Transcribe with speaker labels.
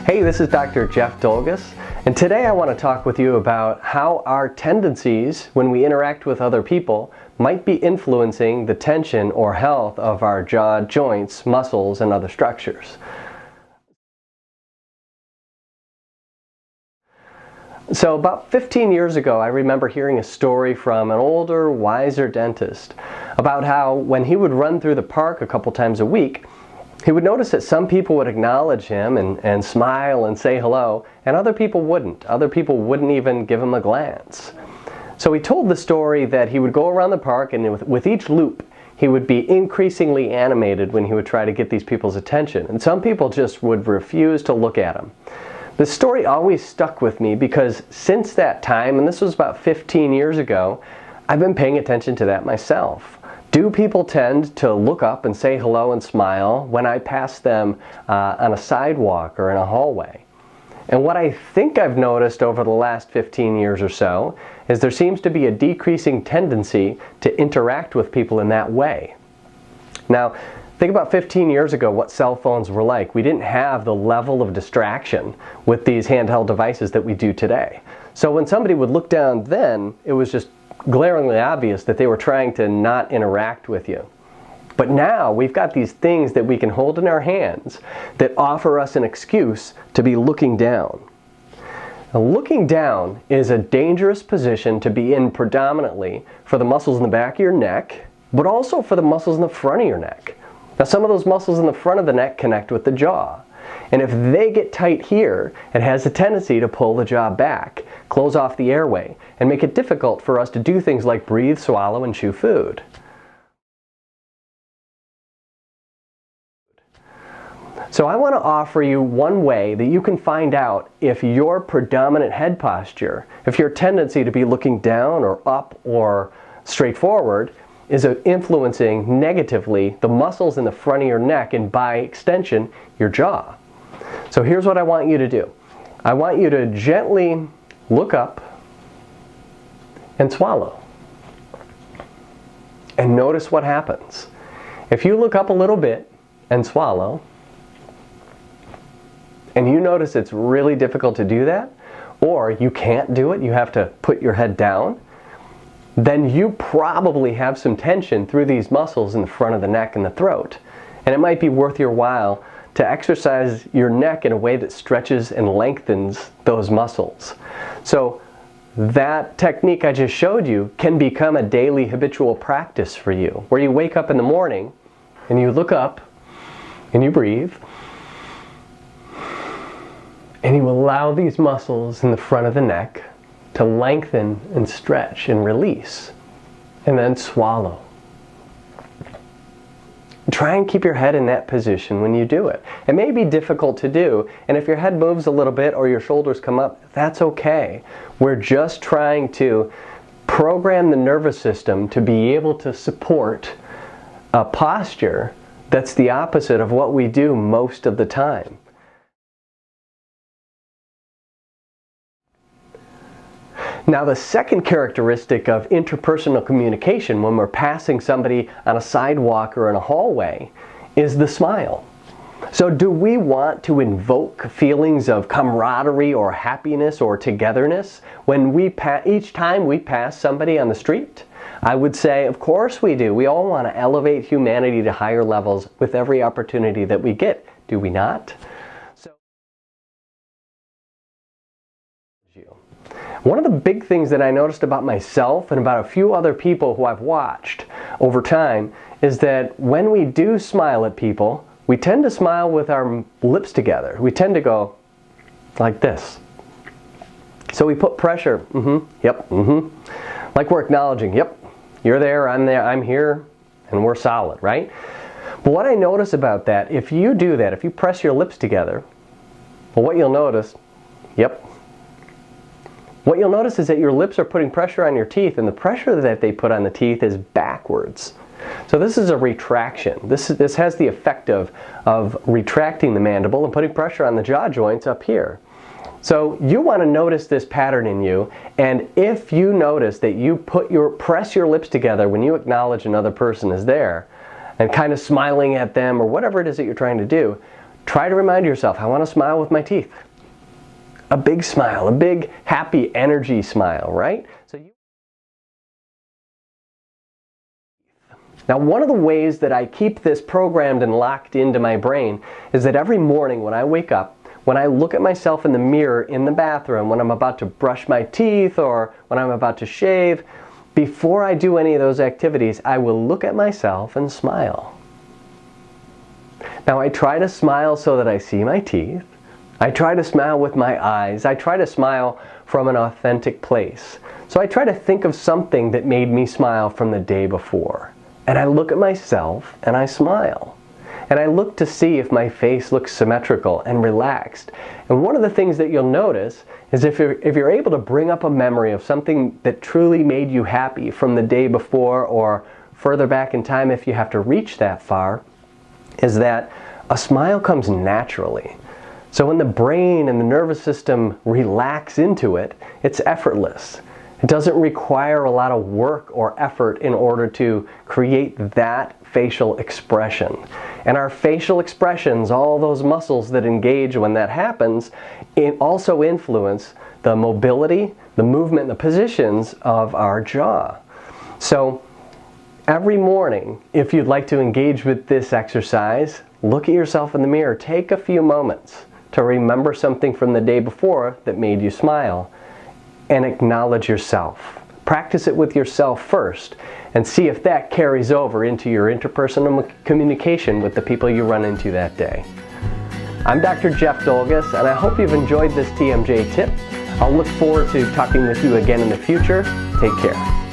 Speaker 1: Hey, this is Dr. Jeff Dolgus, and today I want to talk with you about how our tendencies when we interact with other people might be influencing the tension or health of our jaw, joints, muscles, and other structures. So about 15 years ago, I remember hearing a story from an older, wiser dentist about how when he would run through the park a couple times a week, he would notice that some people would acknowledge him and smile and say hello, and other people wouldn't. Other people wouldn't even give him a glance. So he told the story that he would go around the park, and with each loop, he would be increasingly animated when he would try to get these people's attention. And some people just would refuse to look at him. The story always stuck with me because since that time, and this was about 15 years ago, I've been paying attention to that myself. Do people tend to look up and say hello and smile when I pass them on a sidewalk or in a hallway? And what I think I've noticed over the last 15 years or so is there seems to be a decreasing tendency to interact with people in that way. Now, think about 15 years ago what cell phones were like. We didn't have the level of distraction with these handheld devices that we do today. So when somebody would look down then, it was just glaringly obvious that they were trying to not interact with you. But now we've got these things that we can hold in our hands that offer us an excuse to be looking down. Now, looking down is a dangerous position to be in predominantly for the muscles in the back of your neck, but also for the muscles in the front of your neck. Now, some of those muscles in the front of the neck connect with the jaw. And if they get tight here, it has a tendency to pull the jaw back, close off the airway, and make it difficult for us to do things like breathe, swallow, and chew food. So I want to offer you one way that you can find out if your predominant head posture, if your tendency to be looking down or up or straight forward, is influencing negatively the muscles in the front of your neck and by extension, your jaw. So here's what I want you to do. I want you to gently look up and swallow. And notice what happens. If you look up a little bit and swallow, and you notice it's really difficult to do that, or you can't do it, you have to put your head down, then you probably have some tension through these muscles in the front of the neck and the throat. And it might be worth your while to exercise your neck in a way that stretches and lengthens those muscles. So that technique I just showed you can become a daily habitual practice for you, where you wake up in the morning and you look up and you breathe and you allow these muscles in the front of the neck to lengthen and stretch and release, and then swallow. Try and keep your head in that position when you do it. It may be difficult to do, and if your head moves a little bit or your shoulders come up, that's okay. We're just trying to program the nervous system to be able to support a posture that's the opposite of what we do most of the time. Now, the second characteristic of interpersonal communication when we're passing somebody on a sidewalk or in a hallway is the smile. So do we want to invoke feelings of camaraderie or happiness or togetherness when each time we pass somebody on the street? I would say, of course we do. We all want to elevate humanity to higher levels with every opportunity that we get, do we not? One of the big things that I noticed about myself and about a few other people who I've watched over time is that when we do smile at people, we tend to smile with our lips together. We tend to go like this. So we put pressure, yep, like we're acknowledging, yep, you're there, I'm here, and we're solid, right? But what I notice about that, if you do that, if you press your lips together, well, what you'll notice, yep, what you'll notice is that your lips are putting pressure on your teeth, and the pressure that they put on the teeth is backwards. So this is a retraction. This has the effect of retracting the mandible and putting pressure on the jaw joints up here. So you want to notice this pattern in you, and if you notice that you press your lips together when you acknowledge another person is there, and kind of smiling at them or whatever it is that you're trying to do, try to remind yourself, I want to smile with my teeth. A big smile, a big happy energy smile, right? Now, one of the ways that I keep this programmed and locked into my brain is that every morning when I wake up, when I look at myself in the mirror in the bathroom, when I'm about to brush my teeth or when I'm about to shave, before I do any of those activities, I will look at myself and smile. Now, I try to smile so that I see my teeth. I try to smile with my eyes. I try to smile from an authentic place. So I try to think of something that made me smile from the day before. And I look at myself and I smile. And I look to see if my face looks symmetrical and relaxed. And one of the things that you'll notice is if you're able to bring up a memory of something that truly made you happy from the day before or further back in time if you have to reach that far, is that a smile comes naturally. So when the brain and the nervous system relax into it, it's effortless. It doesn't require a lot of work or effort in order to create that facial expression. And our facial expressions, all those muscles that engage when that happens, it also influence the mobility, the movement, the positions of our jaw. So every morning, if you'd like to engage with this exercise, look at yourself in the mirror. Take a few moments to remember something from the day before that made you smile. And acknowledge yourself. Practice it with yourself first and see if that carries over into your interpersonal communication with the people you run into that day. I'm Dr. Jeff Dolgus, and I hope you've enjoyed this TMJ tip. I'll look forward to talking with you again in the future. Take care.